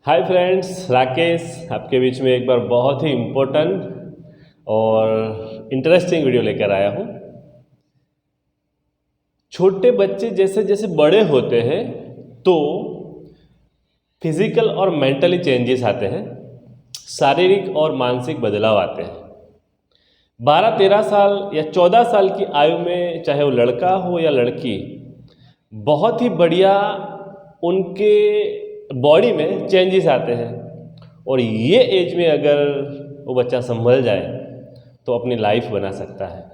Hi friends, Rakesh आपके बीच में एक बार बहुत ही इम्पोर्टेंट और इंटरेस्टिंग वीडियो लेकर आया हूँ। छोटे बच्चे जैसे जैसे बड़े होते हैं तो फिजिकल और मेंटली चेंजेस आते हैं, शारीरिक और मानसिक बदलाव आते हैं। 12-13 साल या 14 साल की आयु में चाहे वो लड़का हो या लड़की, बहुत ही बढ़िया उनके बॉडी में चेंजेस आते हैं। और ये एज में अगर वो बच्चा संभल जाए तो अपनी लाइफ बना सकता है।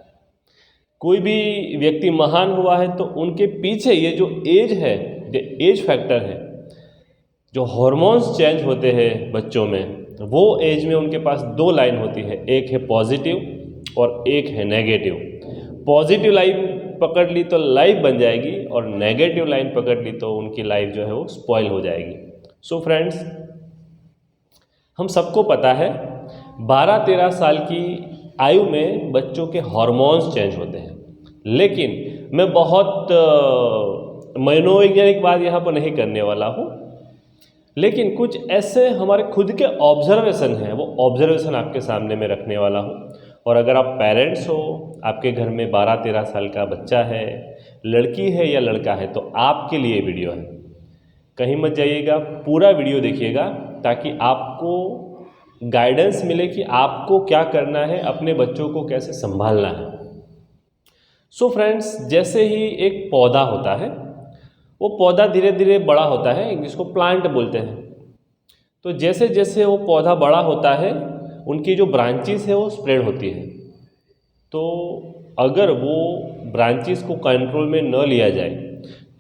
कोई भी व्यक्ति महान हुआ है तो उनके पीछे ये जो एज है, जो एज फैक्टर है, जो हार्मोन्स चेंज होते हैं बच्चों में, वो एज में उनके पास दो लाइन होती है, एक है पॉजिटिव और एक है नेगेटिव। पॉजिटिव लाइन पकड़ ली तो लाइफ बन जाएगी और नेगेटिव लाइन पकड़ ली तो उनकी लाइफ जो है वो स्पॉइल हो जाएगी। सो फ्रेंड्स, हम सबको पता है 12-13 साल की आयु में बच्चों के हार्मोन्स चेंज होते हैं, लेकिन मैं बहुत मनोवैज्ञानिक बात यहाँ पर नहीं करने वाला हूँ, लेकिन कुछ ऐसे हमारे खुद के ऑब्जर्वेशन हैं, वो ऑब्जर्वेशन आपके सामने में रखने वाला हूँ। और अगर आप पेरेंट्स हो, आपके घर में 12-13 साल का बच्चा है, लड़की है या लड़का है, तो आपके लिए वीडियो है। कहीं मत जाइएगा, पूरा वीडियो देखिएगा ताकि आपको गाइडेंस मिले कि आपको क्या करना है, अपने बच्चों को कैसे संभालना है। सो फ्रेंड्स, जैसे ही एक पौधा होता है, वो पौधा धीरे धीरे बड़ा होता है, जिसको प्लांट बोलते हैं। तो जैसे जैसे वो पौधा बड़ा होता है, उनकी जो ब्रांचेस है वो स्प्रेड होती है। तो अगर वो ब्रांचेस को कंट्रोल में न लिया जाए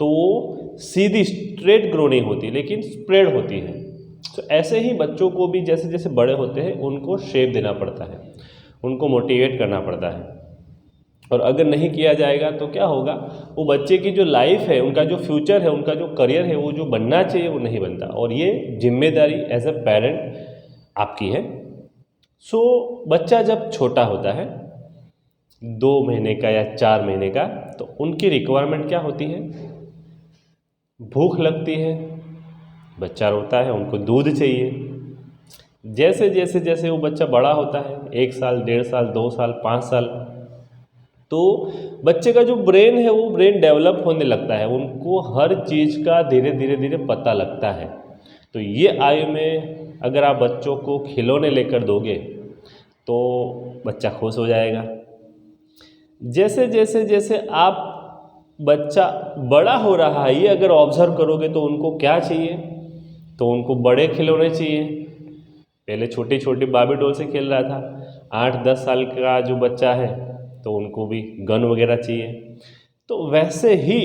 तो वो सीधी स्ट्रेट ग्रो नहीं होती, लेकिन स्प्रेड होती है। तो ऐसे ही बच्चों को भी जैसे जैसे बड़े होते हैं उनको शेप देना पड़ता है, उनको मोटिवेट करना पड़ता है। और अगर नहीं किया जाएगा तो क्या होगा, वो बच्चे की जो लाइफ है, उनका जो फ्यूचर है, उनका जो करियर है, वो जो बनना चाहिए वो नहीं बनता। और ये जिम्मेदारी एज अ पेरेंट आपकी है। सो बच्चा जब छोटा होता है, 2 महीने का या 4 महीने का, तो उनकी रिक्वायरमेंट क्या होती है? भूख लगती है, बच्चा रोता है, उनको दूध चाहिए। जैसे जैसे जैसे वो बच्चा बड़ा होता है, 1 साल, 1.5 साल, 2 साल, 5 साल, तो बच्चे का जो ब्रेन है वो ब्रेन डेवलप होने लगता है, उनको हर चीज़ का धीरे धीरे धीरे पता लगता है। तो ये आयु में अगर आप बच्चों को खिलौने लेकर दोगे तो बच्चा खुश हो जाएगा। जैसे जैसे जैसे आप बच्चा बड़ा हो रहा है, ये अगर ऑब्जर्व करोगे तो उनको क्या चाहिए, तो उनको बड़े खिलौने चाहिए। पहले छोटी छोटी बाबी डॉल से खेल रहा था, 8-10 साल का जो बच्चा है तो उनको भी गन वगैरह चाहिए। तो वैसे ही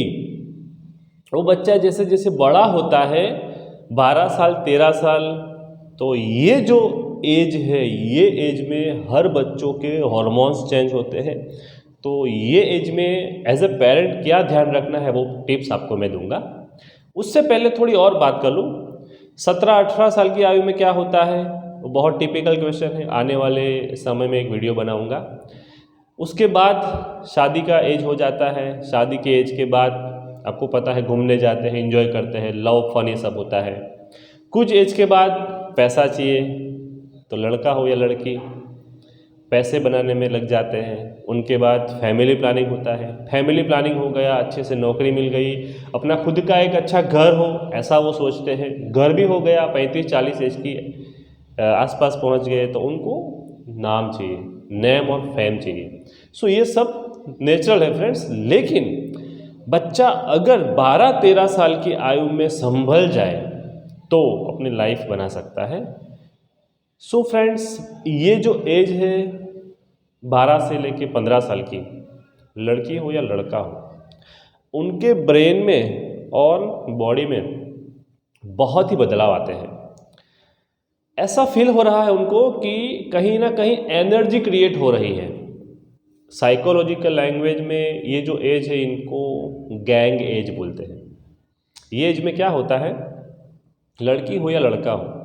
वो बच्चा जैसे जैसे बड़ा होता है, 12 साल, 13 साल, तो ये जो एज है, ये एज में हर बच्चों के हार्मोन्स चेंज होते हैं। तो ये एज में एज अ पेरेंट क्या ध्यान रखना है वो टिप्स आपको मैं दूंगा। उससे पहले थोड़ी और बात कर लूँ, 17-18 साल की आयु में क्या होता है, वो बहुत टिपिकल क्वेश्चन है, आने वाले समय में एक वीडियो बनाऊंगा। उसके बाद शादी का एज हो जाता है, शादी के एज के बाद आपको पता है घूमने जाते हैं, एंजॉय करते हैं, लव फन ये सब होता है। कुछ एज के बाद पैसा चाहिए, तो लड़का हो या लड़की पैसे बनाने में लग जाते हैं। उनके बाद फैमिली प्लानिंग होता है, फैमिली प्लानिंग हो गया, अच्छे से नौकरी मिल गई, अपना खुद का एक अच्छा घर हो ऐसा वो सोचते हैं। घर भी हो गया, 35-40 एज की आसपास पहुंच गए तो उनको नाम चाहिए, नेम और फेम चाहिए। सो ये सब नेचुरल है फ्रेंड्स। लेकिन बच्चा अगर 12-13 साल की आयु में संभल जाए तो अपनी लाइफ बना सकता है। सो फ्रेंड्स, ये जो एज है 12 से लेके 15 साल की, लड़की हो या लड़का हो, उनके ब्रेन में और बॉडी में बहुत ही बदलाव आते हैं। ऐसा फील हो रहा है उनको कि कहीं ना कहीं एनर्जी क्रिएट हो रही है। साइकोलॉजिकल लैंग्वेज में ये जो एज है, इनको गैंग एज बोलते हैं। ये एज में क्या होता है, लड़की हो या लड़का हो,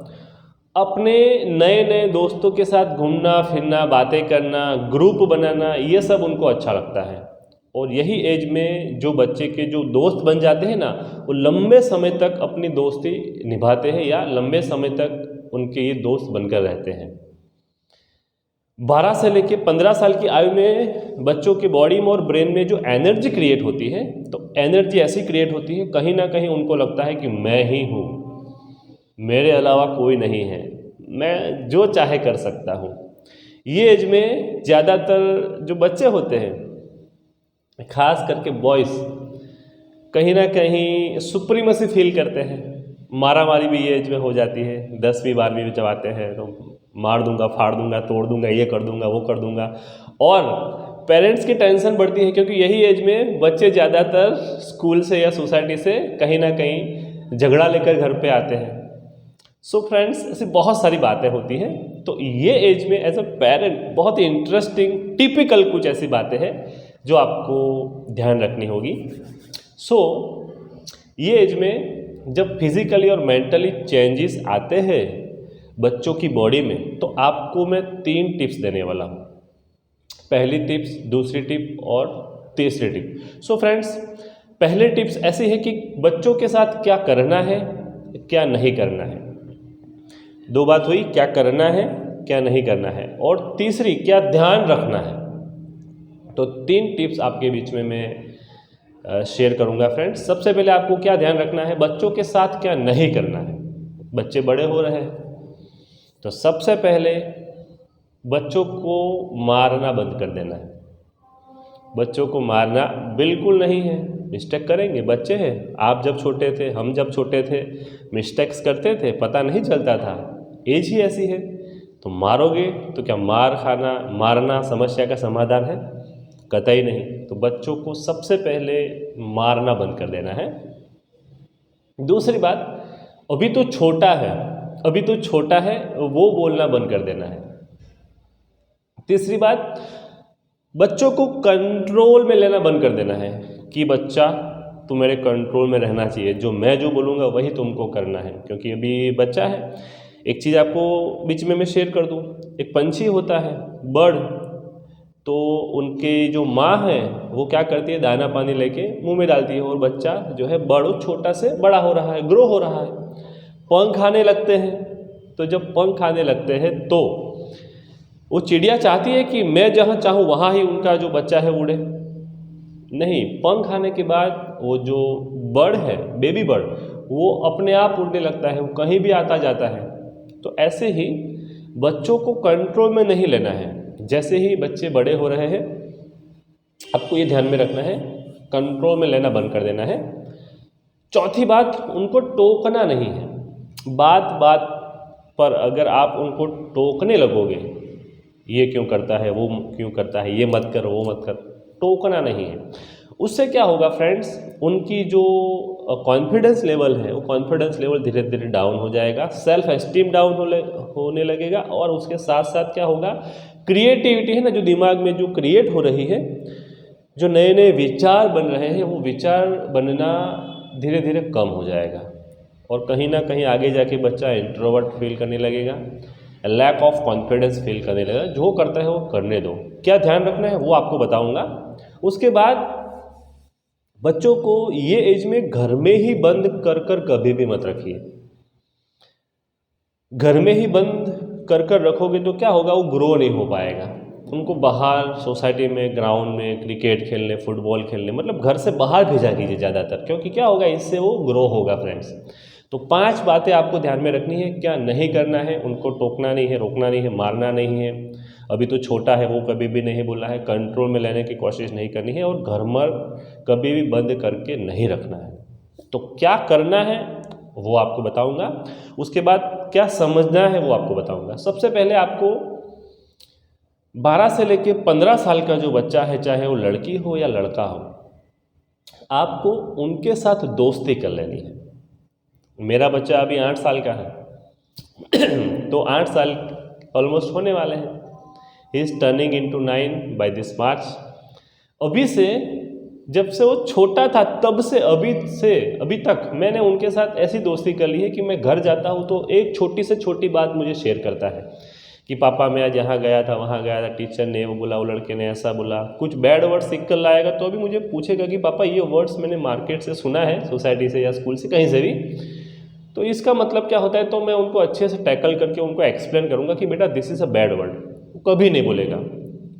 अपने नए नए दोस्तों के साथ घूमना फिरना, बातें करना, ग्रुप बनाना, ये सब उनको अच्छा लगता है। और यही एज में जो बच्चे के जो दोस्त बन जाते हैं ना, वो लंबे समय तक अपनी दोस्ती निभाते हैं या लंबे समय तक उनके ये दोस्त बनकर रहते हैं। 12 से लेकर 15 साल की आयु में बच्चों के बॉडी में और ब्रेन में जो एनर्जी क्रिएट होती है, तो एनर्जी ऐसी क्रिएट होती है कहीं ना कहीं उनको लगता है कि मैं ही हूँ, मेरे अलावा कोई नहीं है, मैं जो चाहे कर सकता हूँ। ये एज में ज़्यादातर जो बच्चे होते हैं, खास करके बॉयज़, कहीं ना कहीं सुप्रीमेसी फील करते हैं। मारा मारी भी ये एज में हो जाती है। 10वीं 12वीं में जब आते हैं तो मार दूंगा, फाड़ दूंगा, तोड़ दूंगा, ये कर दूंगा, वो कर दूंगा। और पेरेंट्स की टेंशन बढ़ती है क्योंकि यही एज में बच्चे ज़्यादातर स्कूल से या सोसाइटी से कहीं ना कहीं झगड़ा लेकर घर पे आते हैं। सो फ्रेंड्स, ऐसी बहुत सारी बातें होती हैं। तो ये एज में एज अ पेरेंट बहुत ही इंटरेस्टिंग टिपिकल कुछ ऐसी बातें हैं जो आपको ध्यान रखनी होगी। सो ये एज में जब फिजिकली और मेंटली चेंजेस आते हैं बच्चों की बॉडी में, तो आपको मैं 3 टिप्स देने वाला हूँ। पहली टिप्स, दूसरी टिप और तीसरी टिप। सो फ्रेंड्स, पहले टिप्स ऐसी है कि बच्चों के साथ क्या करना है, क्या नहीं करना है। 2 बात हुई, क्या करना है, क्या नहीं करना है, और तीसरी क्या ध्यान रखना है। तो 3 टिप्स आपके बीच में मैं शेयर करूंगा फ्रेंड्स। सबसे पहले आपको क्या ध्यान रखना है, बच्चों के साथ क्या नहीं करना है। बच्चे बड़े हो रहे हैं तो सबसे पहले बच्चों को मारना बंद कर देना है। बच्चों को मारना बिल्कुल नहीं है। मिस्टेक करेंगे, बच्चे हैं। आप जब छोटे थे, हम जब छोटे थे, मिस्टेक्स करते थे, पता नहीं चलता था। एज ही ऐसी है। तो मारोगे तो क्या मारना समस्या का समाधान है? कतई नहीं। तो बच्चों को सबसे पहले मारना बंद कर देना है। दूसरी बात, अभी तो छोटा है, वो बोलना बंद कर देना है। तीसरी बात, बच्चों को कंट्रोल में लेना बंद कर देना है कि बच्चा, तू मेरे कंट्रोल में रहना चाहिए, जो बोलूँगा वही तुमको करना है, क्योंकि अभी बच्चा है। एक चीज़ आपको बीच में मैं शेयर कर दूँ। एक पंछी होता है, बर्ड, तो उनके जो माँ है वो क्या करती है, दाना पानी लेके मुंह में डालती है, और बच्चा जो है बड़ छोटा से बड़ा हो रहा है, ग्रो हो रहा है, पंख आने लगते हैं। तो जब पंख आने लगते हैं तो वो चिड़िया चाहती है कि मैं जहाँ चाहूँ वहाँ ही उनका जो बच्चा है उड़े। नहीं, पंख आने के बाद वो जो बर्ड है, बेबी बर्ड, वो अपने आप उड़ने लगता है, वो कहीं भी आता जाता है। तो ऐसे ही बच्चों को कंट्रोल में नहीं लेना है। जैसे ही बच्चे बड़े हो रहे हैं, आपको ये ध्यान में रखना है, कंट्रोल में लेना बंद कर देना है। चौथी बात, उनको टोकना नहीं है। बात बात पर अगर आप उनको टोकने लगोगे, ये क्यों करता है, वो क्यों करता है, ये मत कर, वो मत कर, टोकना नहीं है। उससे क्या होगा फ्रेंड्स, उनकी जो कॉन्फिडेंस लेवल है, वो कॉन्फिडेंस लेवल धीरे धीरे डाउन हो जाएगा, सेल्फ एस्टीम डाउन होने लगेगा, और उसके साथ साथ क्या होगा, क्रिएटिविटी है ना, जो दिमाग में जो क्रिएट हो रही है, जो नए नए विचार बन रहे हैं, वो विचार बनना धीरे धीरे कम हो जाएगा। और कहीं ना कहीं आगे जाके बच्चा इंट्रोवर्ट फील करने लगेगा, लैक ऑफ कॉन्फिडेंस फील करने लगेगा। जो करता है वो करने दो। क्या ध्यान रखना है वो आपको बताऊंगा। उसके बाद बच्चों को ये एज में घर में ही बंद कर कभी भी मत रखिए। घर में ही बंद कर रखोगे तो क्या होगा, वो ग्रो नहीं हो पाएगा। उनको बाहर सोसाइटी में, ग्राउंड में क्रिकेट खेलने, फुटबॉल खेलने, मतलब घर से बाहर भेजा कीजिए ज़्यादातर, क्योंकि क्या होगा, इससे वो ग्रो होगा फ्रेंड्स। तो 5 बातें आपको ध्यान में रखनी है। क्या नहीं करना है, उनको टोकना नहीं है, रोकना नहीं है, मारना नहीं है, अभी तो छोटा है, वो कभी भी नहीं बोलना है, कंट्रोल में लेने की कोशिश नहीं करनी है, और घर में कभी भी बंद करके नहीं रखना है। तो क्या करना है वो आपको बताऊंगा। उसके बाद क्या समझना है वो आपको बताऊंगा। सबसे पहले आपको 12 से लेके 15 साल का जो बच्चा है, चाहे वो लड़की हो या लड़का हो, आपको उनके साथ दोस्ती कर लेनी है। मेरा बच्चा अभी 8 साल का है तो 8 साल ऑलमोस्ट होने वाले हैं। He is turning into 9 by this March. अभी से, जब से वो छोटा था तब से अभी तक मैंने उनके साथ ऐसी दोस्ती कर ली है कि मैं घर जाता हूँ तो एक छोटी से छोटी बात मुझे शेयर करता है कि पापा मैं आज यहाँ गया था, वहाँ गया था, टीचर ने वो बोला, वो लड़के ने ऐसा बोला, कुछ बैड वर्ड सीख कर लाएगा तो भी मुझे पूछेगा कि पापा ये वर्ड्स मैंने मार्केट से सुना है, सोसाइटी से या स्कूल से, कहीं से भी, तो इसका मतलब क्या होता है। तो मैं उनको अच्छे से टैकल करके उनको एक्सप्लेन करूँगा कि बेटा this is a bad word, वो कभी नहीं बोलेगा,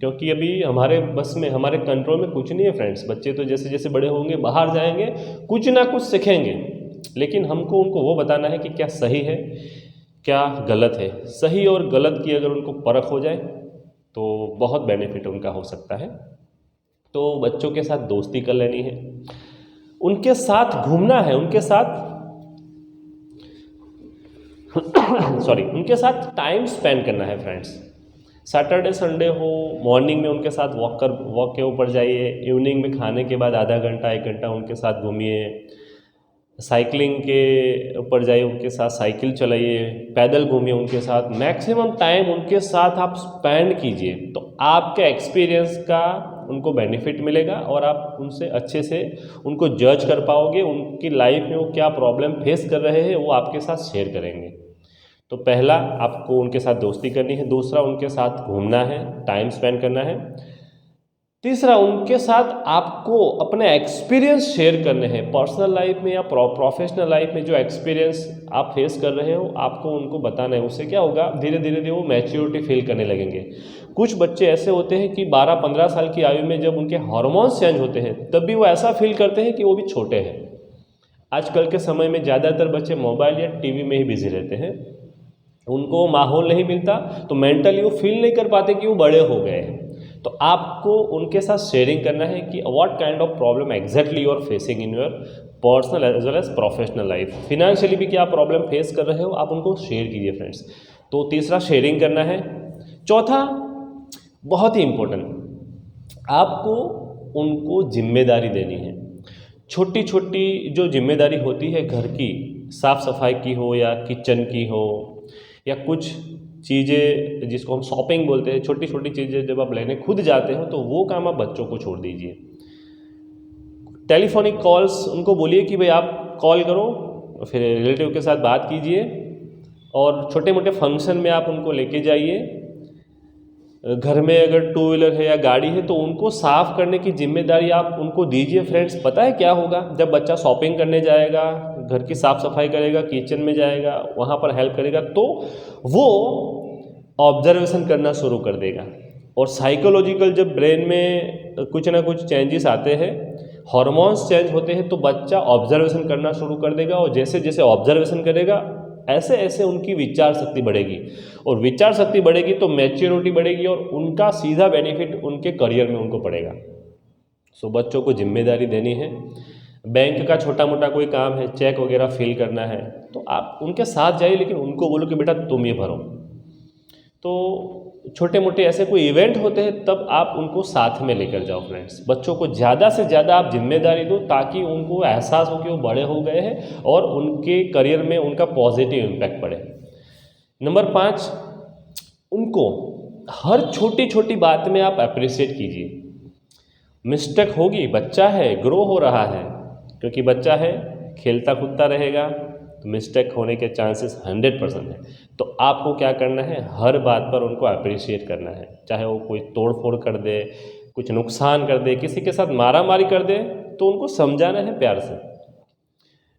क्योंकि अभी हमारे बस में, हमारे कंट्रोल में कुछ नहीं है फ्रेंड्स। बच्चे तो जैसे जैसे बड़े होंगे, बाहर जाएंगे, कुछ ना कुछ सीखेंगे, लेकिन हमको उनको वो बताना है कि क्या सही है क्या गलत है। सही और गलत की अगर उनको परख हो जाए तो बहुत बेनिफिट उनका हो सकता है। तो बच्चों के साथ दोस्ती कर लेनी है, उनके साथ घूमना है, उनके साथ उनके साथ टाइम स्पेंड करना है फ्रेंड्स। सैटरडे संडे हो, मॉर्निंग में उनके साथ वॉक के ऊपर जाइए, इवनिंग में खाने के बाद आधा घंटा 1 घंटा उनके साथ घूमिए, साइकिलिंग के ऊपर जाइए, उनके साथ साइकिल चलाइए, पैदल घूमिए उनके साथ, मैक्सिमम टाइम उनके साथ आप स्पेंड कीजिए। तो आपके एक्सपीरियंस का उनको बेनिफिट मिलेगा और आप उनसे अच्छे से उनको जज कर पाओगे, उनकी लाइफ में वो क्या प्रॉब्लम फेस कर रहे हैं वो आपके साथ शेयर करेंगे। तो पहला आपको उनके साथ दोस्ती करनी है, दूसरा उनके साथ घूमना है, टाइम स्पेंड करना है, तीसरा उनके साथ आपको अपने एक्सपीरियंस शेयर करने हैं, पर्सनल लाइफ में या प्रोफेशनल लाइफ में जो एक्सपीरियंस आप फेस कर रहे हो आपको उनको बताना है। उससे क्या होगा, धीरे धीरे वो मैच्योरिटी फील करने लगेंगे। कुछ बच्चे ऐसे होते हैं कि 12-15 साल की आयु में जब उनके हार्मोन्स चेंज होते हैं तब भी वो ऐसा फील करते हैं कि वो भी छोटे हैं। आजकल के समय में ज़्यादातर बच्चे मोबाइल या टीवी में ही बिजी रहते हैं, उनको माहौल नहीं मिलता, तो मेंटली वो फील नहीं कर पाते कि वो बड़े हो गए हैं। तो आपको उनके साथ शेयरिंग करना है कि what kind of problem exactly you are facing in your personal as well as professional life. Financially भी क्या प्रॉब्लम फेस कर रहे हो आप उनको शेयर कीजिए फ्रेंड्स। तो तीसरा शेयरिंग करना है। चौथा बहुत ही इम्पोर्टेंट, आपको उनको जिम्मेदारी देनी है। छोटी छोटी जो जिम्मेदारी होती है घर की, साफ़ सफाई की हो या किचन की हो या कुछ चीज़ें जिसको हम शॉपिंग बोलते हैं, छोटी छोटी चीज़ें जब आप लेने खुद जाते हो तो वो काम आप बच्चों को छोड़ दीजिए। टेलीफोनिक कॉल्स उनको बोलिए कि भाई आप कॉल करो, फिर रिलेटिव के साथ बात कीजिए, और छोटे मोटे फंक्शन में आप उनको लेके जाइए। घर में अगर टू व्हीलर है या गाड़ी है तो उनको साफ़ करने की जिम्मेदारी आप उनको दीजिए फ्रेंड्स। पता है क्या होगा, जब बच्चा शॉपिंग करने जाएगा, घर की साफ़ सफाई करेगा, किचन में जाएगा, वहाँ पर हेल्प करेगा, तो वो ऑब्जर्वेशन करना शुरू कर देगा। और साइकोलॉजिकल जब ब्रेन में कुछ ना कुछ चेंजेस आते हैं, हार्मोन्स चेंज होते हैं, तो बच्चा ऑब्जर्वेशन करना शुरू कर देगा, और जैसे जैसे ऑब्जर्वेशन करेगा ऐसे ऐसे उनकी विचार शक्ति बढ़ेगी, और विचार शक्ति बढ़ेगी तो मैच्योरिटी बढ़ेगी, और उनका सीधा बेनिफिट उनके करियर में उनको पड़ेगा। सो बच्चों को जिम्मेदारी देनी है। बैंक का छोटा मोटा कोई काम है, चेक वगैरह फिल करना है, तो आप उनके साथ जाइए, लेकिन उनको बोलो कि बेटा तुम ये भरो। तो छोटे मोटे ऐसे कोई इवेंट होते हैं तब आप उनको साथ में लेकर जाओ फ्रेंड्स। बच्चों को ज़्यादा से ज़्यादा आप जिम्मेदारी दो ताकि उनको एहसास हो कि वो बड़े हो गए हैं और उनके करियर में उनका पॉजिटिव इम्पैक्ट पड़े। नंबर 5, उनको हर छोटी छोटी बात में आप अप्रिशिएट कीजिए। मिस्टेक होगी, बच्चा है, ग्रो हो रहा है, क्योंकि बच्चा है, खेलता कूदता रहेगा तो मिस्टेक होने के चांसेस 100% है। तो आपको क्या करना है, हर बात पर उनको अप्रिशिएट करना है, चाहे वो कोई तोड़ फोड़ कर दे, कुछ नुकसान कर दे, किसी के साथ मारा मारी कर दे, तो उनको समझाना है प्यार से,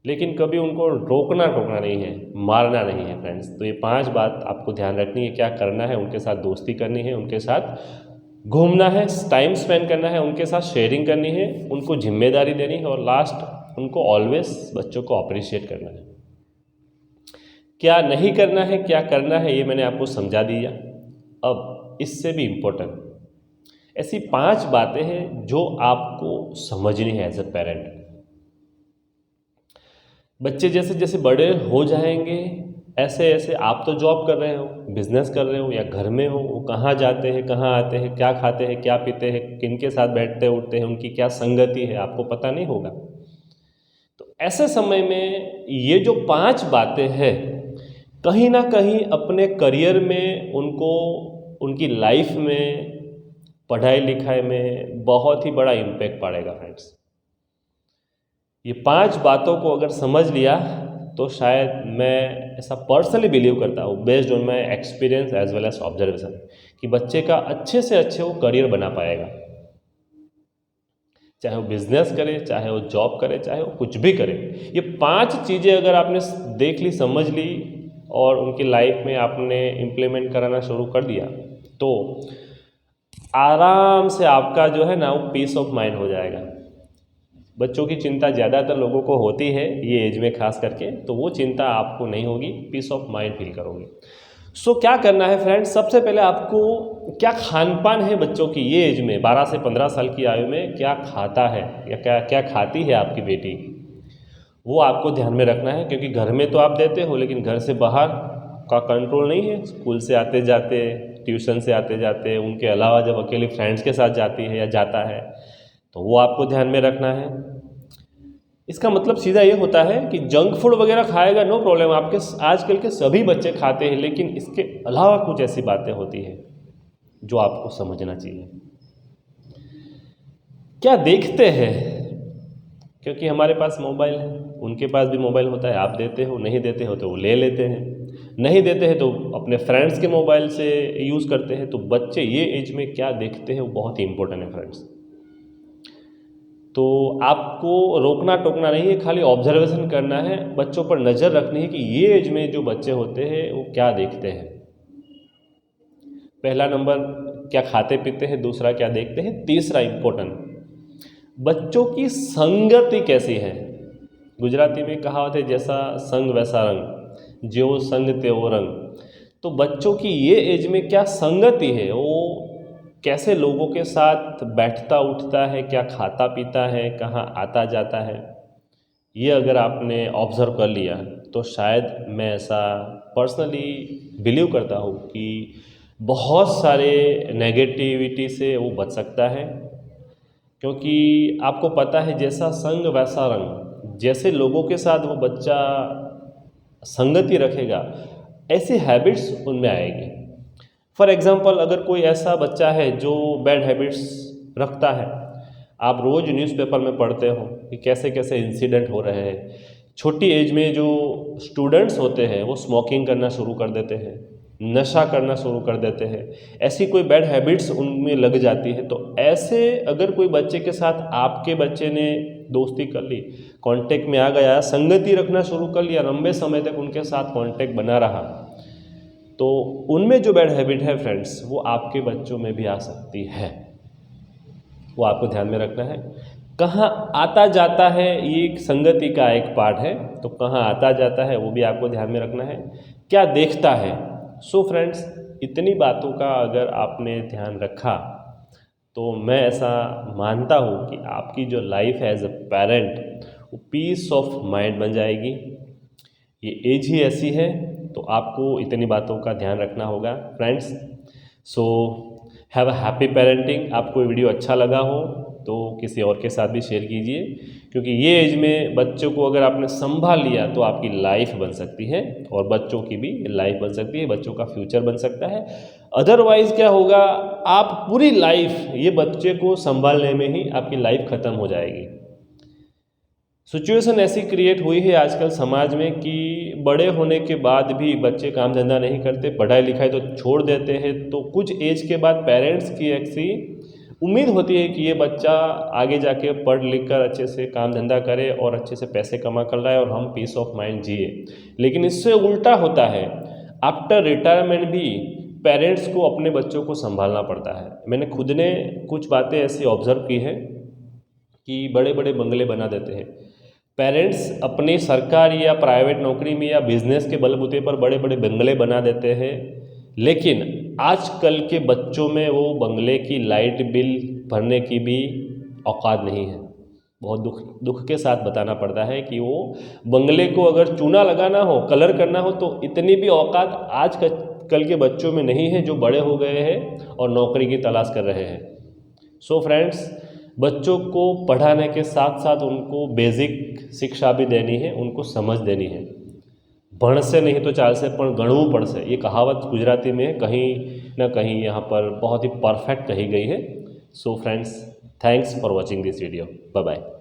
लेकिन कभी उनको रोकना टोकना नहीं है, मारना नहीं है फ्रेंड्स। तो ये 5 बात आपको ध्यान रखनी है। क्या करना है, उनके साथ दोस्ती करनी है, उनके साथ घूमना है, टाइम स्पेंड करना है, उनके साथ शेयरिंग करनी है, उनको जिम्मेदारी देनी है, और लास्ट उनको ऑलवेज बच्चों को अप्रिशिएट करना है। क्या नहीं करना है, क्या करना है, ये मैंने आपको समझा दिया। अब इससे भी इम्पोर्टेंट ऐसी 5 बातें हैं जो आपको समझनी है एज अ पेरेंट। बच्चे जैसे जैसे बड़े हो जाएंगे ऐसे ऐसे, आप तो जॉब कर रहे हो, बिजनेस कर रहे हो या घर में हो, वो कहाँ जाते हैं, कहाँ आते हैं, क्या खाते हैं, क्या पीते हैं, किनके साथ बैठते उठते हैं, उनकी क्या संगति है, आपको पता नहीं होगा। तो ऐसे समय में ये जो 5 बातें हैं कहीं ना कहीं अपने करियर में उनको, उनकी लाइफ में, पढ़ाई लिखाई में बहुत ही बड़ा इम्पैक्ट पड़ेगा फ्रेंड्स। ये 5 बातों को अगर समझ लिया तो शायद मैं ऐसा पर्सनली बिलीव करता हूँ based on my experience as well as observation कि बच्चे का अच्छे से अच्छे वो करियर बना पाएगा, चाहे वो बिजनेस करे, चाहे वो जॉब करे, चाहे वो कुछ भी करे। ये 5 चीज़ें अगर आपने देख ली, समझ ली और उनकी लाइफ में आपने इम्प्लीमेंट कराना शुरू कर दिया तो आराम से आपका जो है ना वो पीस ऑफ माइंड हो जाएगा। बच्चों की चिंता ज़्यादातर लोगों को होती है ये एज में खास करके, तो वो चिंता आपको नहीं होगी, पीस ऑफ माइंड फील करोगे। सो क्या करना है फ्रेंड्स, सबसे पहले आपको क्या खान पान है बच्चों की ये एज में 12 से 15 साल की आयु में क्या खाता है या क्या क्या खाती है आपकी बेटी, वो आपको ध्यान में रखना है। क्योंकि घर में तो आप देते हो लेकिन घर से बाहर का कंट्रोल नहीं है। स्कूल से आते जाते, ट्यूशन से आते जाते, उनके अलावा जब अकेले फ्रेंड्स के साथ जाती है या जाता है तो वो आपको ध्यान में रखना है। इसका मतलब सीधा ये होता है कि जंक फूड वगैरह खाएगा नो प्रॉब्लम, आपके आजकल के सभी बच्चे खाते हैं, लेकिन इसके अलावा कुछ ऐसी बातें होती हैं जो आपको समझना चाहिए। क्या देखते हैं, क्योंकि हमारे पास मोबाइल है, उनके पास भी मोबाइल होता है, आप देते हो, नहीं देते हो तो वो ले लेते हैं, नहीं देते हैं तो अपने फ्रेंड्स के मोबाइल से यूज़ करते हैं। तो बच्चे ये एज में क्या देखते हैं वो बहुत ही इंपॉर्टेंट है फ्रेंड्स। तो आपको रोकना टोकना नहीं है, खाली ऑब्जर्वेशन करना है, बच्चों पर नज़र रखनी है कि ये एज में जो बच्चे होते हैं वो क्या देखते हैं। पहला नंबर क्या खाते पीते हैं, दूसरा क्या देखते हैं, तीसरा इम्पोर्टेंट बच्चों की संगति कैसी है। गुजराती में कहावत है जैसा संग वैसा रंग, जो संग त्यों रंग। तो बच्चों की ये एज में क्या संगति है, वो कैसे लोगों के साथ बैठता उठता है, क्या खाता पीता है, कहाँ आता जाता है, ये अगर आपने ऑब्ज़र्व कर लिया तो शायद मैं ऐसा पर्सनली बिलीव करता हूँ कि बहुत सारे नेगेटिविटी से वो बच सकता है। क्योंकि आपको पता है जैसा संग वैसा रंग, जैसे लोगों के साथ वो बच्चा संगति रखेगा ऐसी हैबिट्स उनमें आएगी। फॉर एग्ज़ाम्पल अगर कोई ऐसा बच्चा है जो बैड हैबिट्स रखता है, आप रोज़ न्यूज़पेपर में पढ़ते हो कि कैसे कैसे इंसिडेंट हो रहे हैं। छोटी एज में जो स्टूडेंट्स होते हैं वो स्मोकिंग करना शुरू कर देते हैं, नशा करना शुरू कर देते हैं, ऐसी कोई बैड हैबिट्स उनमें लग जाती है। तो ऐसे अगर कोई बच्चे के साथ आपके बच्चे ने दोस्ती कर ली, कांटेक्ट में आ गया, संगति रखना शुरू कर लिया, लंबे समय तक उनके साथ कांटेक्ट बना रहा, तो उनमें जो बैड हैबिट है फ्रेंड्स वो आपके बच्चों में भी आ सकती है। वो आपको ध्यान में रखना है। कहाँ आता जाता है ये संगति का एक पार्ट है, तो कहाँ आता जाता है वो भी आपको ध्यान में रखना है। क्या देखता है। सो फ्रेंड्स इतनी बातों का अगर आपने ध्यान रखा तो मैं ऐसा मानता हूँ कि आपकी जो लाइफ है एज अ पेरेंट वो पीस ऑफ माइंड बन जाएगी। ये एज ही ऐसी है तो आपको इतनी बातों का ध्यान रखना होगा friends. So have a happy parenting. आपको ये वीडियो अच्छा लगा हो तो किसी और के साथ भी शेयर कीजिए, क्योंकि ये एज में बच्चों को अगर आपने संभाल लिया तो आपकी लाइफ बन सकती है और बच्चों की भी लाइफ बन सकती है, बच्चों का फ्यूचर बन सकता है। अदरवाइज़ क्या होगा, आप पूरी लाइफ ये बच्चे को संभालने में ही आपकी लाइफ ख़त्म हो जाएगी। सिचुएशन ऐसी क्रिएट हुई है आजकल समाज में कि बड़े होने के बाद भी बच्चे काम धंधा नहीं करते, पढ़ाई लिखाई तो छोड़ देते हैं। तो कुछ एज के बाद पेरेंट्स की ऐसी उम्मीद होती है कि ये बच्चा आगे जाके पढ़ लिख कर अच्छे से काम धंधा करे और अच्छे से पैसे कमा कर लाए और हम पीस ऑफ माइंड जिए। लेकिन इससे उल्टा होता है, आफ्टर रिटायरमेंट भी पेरेंट्स को अपने बच्चों को संभालना पड़ता है। मैंने खुद ने कुछ बातें ऐसी ऑब्जर्व की है कि बड़े बड़े बंगले बना देते हैं पेरेंट्स, अपनी सरकारी या प्राइवेट नौकरी में या बिजनेस के बलबूते पर बड़े बड़े बंगले बना देते हैं, लेकिन आजकल के बच्चों में वो बंगले की लाइट बिल भरने की भी औकात नहीं है। बहुत दुख के साथ बताना पड़ता है कि वो बंगले को अगर चूना लगाना हो, कलर करना हो, तो इतनी भी औकात आज कल के बच्चों में नहीं है जो बड़े हो गए हैं और नौकरी की तलाश कर रहे हैं। सो फ्रेंड्स, बच्चों को पढ़ाने के साथ साथ उनको बेसिक शिक्षा भी देनी है, उनको समझ देनी है। भण से नहीं तो चाल से पण गणવું પડશે, ये कहावत गुजराती में कहीं ना कहीं यहाँ पर बहुत ही परफेक्ट कही गई है। So friends, thanks for watching this video. Bye bye.